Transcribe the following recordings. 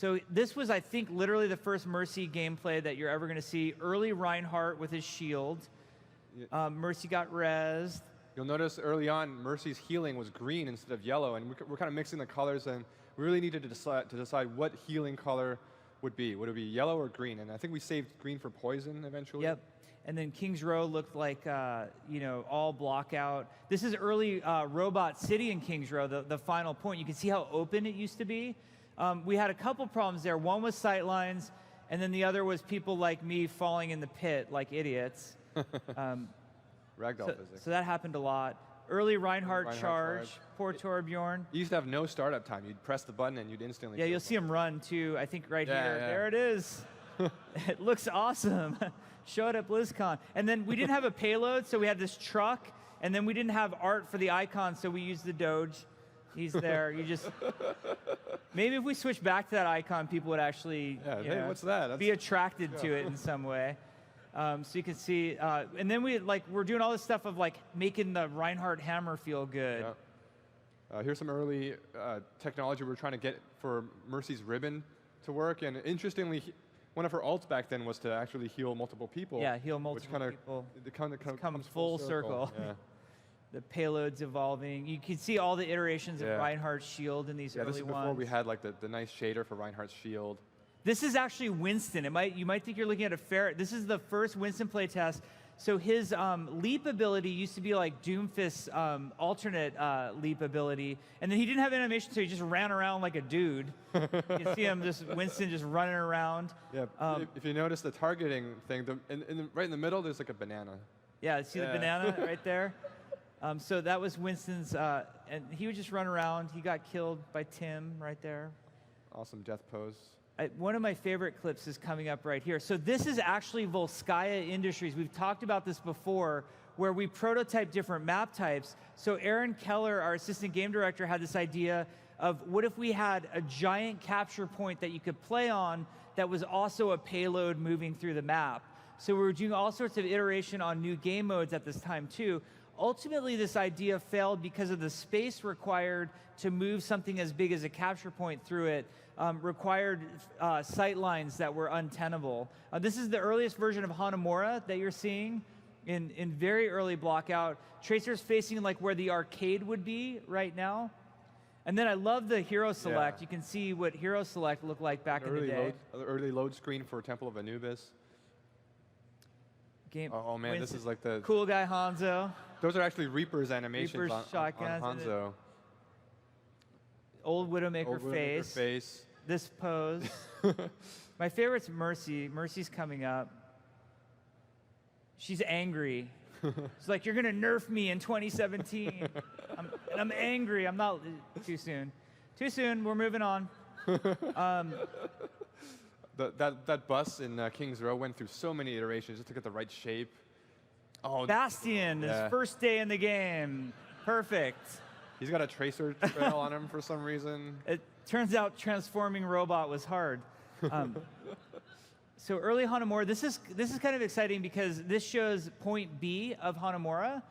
So this was, I think, literally the first Mercy gameplay that you're ever going to see. Early Reinhardt with his shield. Mercy got rezzed. You'll notice early on, Mercy's healing was green instead of yellow, and we're kind of mixing the colors, and we really needed to decide what healing color would be. Would it be yellow or green? And I think we saved green for poison eventually. Yep. And then King's Row looked like, you know, all block out. This is early Robot City in King's Row, the final point. You can see how open it used to be. We had a couple problems there. One was sightlines, and then the other was people like me falling in the pit like idiots. Ragdoll physics. So that happened a lot. Early Reinhardt charge. Poor Torbjorn. You used to have no startup time. You'd press the button and you'd instantly. Yeah, you'll see him run too. I think right here. Yeah. There it is. It looks awesome. Showed at BlizzCon. And then we didn't have a payload, so we had this truck. And then we didn't have art for the icon, so we used the Doge. He's there. You just maybe if we switch back to that icon, people would actually hey, what's that? Be attracted to it in some way. So you can see, and then we're doing all this stuff of like making the Reinhardt hammer feel good. Yeah. Here's some early technology we're trying to get for Mercy's ribbon to work. And interestingly, one of her ults back then was to actually heal multiple people. Yeah, heal multiple people. It kind of comes full circle. Yeah. The payload's evolving. You can see all the iterations of Reinhardt's shield in these early ones. Yeah, this is before we had like the nice shader for Reinhardt's shield. This is actually Winston. You might think you're looking at a ferret. This is the first Winston playtest. So his leap ability used to be like Doomfist's alternate leap ability, and then he didn't have animation, so he just ran around like a dude. You can see him, Winston just running around. Yeah. If you notice the targeting thing, right in the middle, there's like a banana. Yeah. See the banana right there. So that was Winston's, and he would just run around. He got killed by Tim right there. Awesome death pose. One of my favorite clips is coming up right here. So this is actually Volskaya Industries. We've talked about this before, where we prototype different map types. So Aaron Keller, our assistant game director, had this idea of what if we had a giant capture point that you could play on that was also a payload moving through the map. So we were doing all sorts of iteration on new game modes at this time too. Ultimately, this idea failed because of the space required to move something as big as a capture point through it, required sight lines that were untenable. This is the earliest version of Hanamura that you're seeing in very early blockout. Tracer's facing like where the arcade would be right now. And then I love the hero select. You can see what hero select looked like back in the day. Early load screen for Temple of Anubis. Oh man, this is like the cool guy Hanzo. Those are actually Reaper's animations on Hanzo. Old Widowmaker face. This pose. My favorite's Mercy. Mercy's coming up. She's angry. She's like, you're gonna nerf me in 2017. I'm angry. I'm not too soon. Too soon. We're moving on. That bus in King's Row went through so many iterations just to get the right shape. Oh, Bastion, his first day in the game. Perfect. He's got a tracer trail on him for some reason. It turns out transforming robot was hard. So early Hanamura, this is kind of exciting because this shows point B of Hanamura.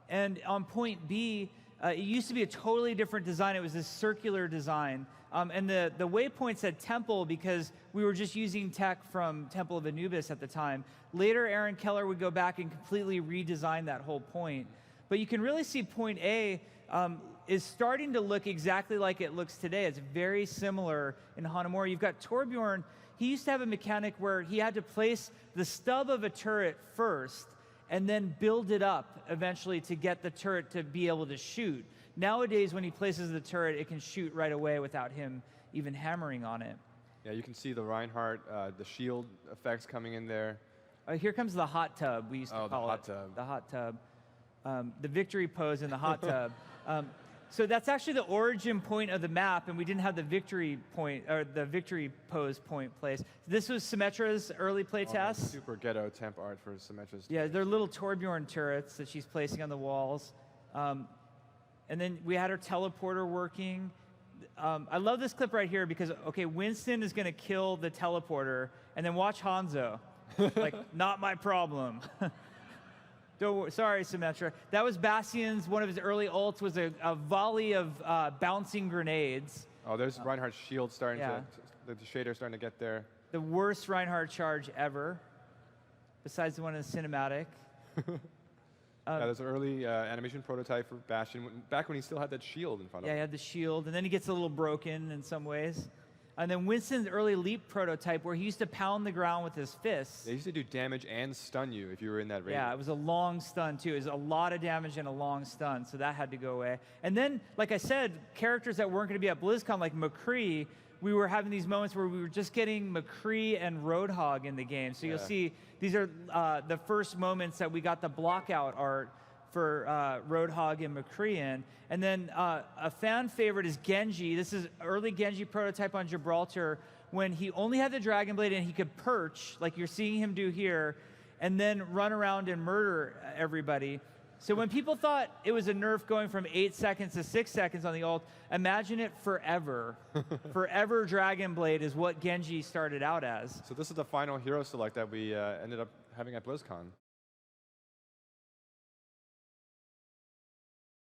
And on point B, it used to be a totally different design. It was this circular design. And the waypoint said temple because we were just using tech from Temple of Anubis at the time. Later, Aaron Keller would go back and completely redesign that whole point. But you can really see point A is starting to look exactly like it looks today. It's very similar in Hanamura. You've got Torbjorn. He used to have a mechanic where he had to place the stub of a turret first and then build it up eventually to get the turret to be able to shoot. Nowadays, when he places the turret, it can shoot right away without him even hammering on it. Yeah, you can see the Reinhardt, the shield effects coming in there. Here comes the hot tub, we used to call it. The hot tub. The victory pose in the hot tub. So that's actually the origin point of the map, and we didn't have the victory point, or the victory pose point placed. This was Symmetra's early playtest. Super ghetto temp art for Symmetra's. Yeah, they're little Torbjorn turrets that she's placing on the walls. And then we had her teleporter working. I love this clip right here because, okay, Winston is going to kill the teleporter, and then watch Hanzo. Like, not my problem. Don't worry, sorry, Symmetra. That was Bastion's, one of his early ults was a volley of bouncing grenades. Oh, there's Reinhardt's shield starting to The shader's starting to get there. The worst Reinhardt charge ever, besides the one in the cinematic. Yeah, there's an early animation prototype for Bastion, back when he still had that shield in front of Yeah, him. he had the shield, and then he gets a little broken in some ways. And then Winston's early leap prototype, where he used to pound the ground with his fists. They used to do damage and stun you if you were in that range. Yeah, it was a long stun, too. It was a lot of damage and a long stun, so that had to go away. And then, like I said, characters that weren't going to be at BlizzCon, like McCree, we were having these moments where we were just getting McCree and Roadhog in the game. So you'll see these are the first moments that we got the blockout art for Roadhog and McCree in. And then a fan favorite is Genji. This is early Genji prototype on Gibraltar when he only had the Dragon Blade and he could perch, like you're seeing him do here, and then run around and murder everybody. So when people thought it was a nerf going from 8 seconds to 6 seconds on the ult, imagine it forever. Forever Dragon Blade is what Genji started out as. So this is the final hero select that we ended up having at BlizzCon.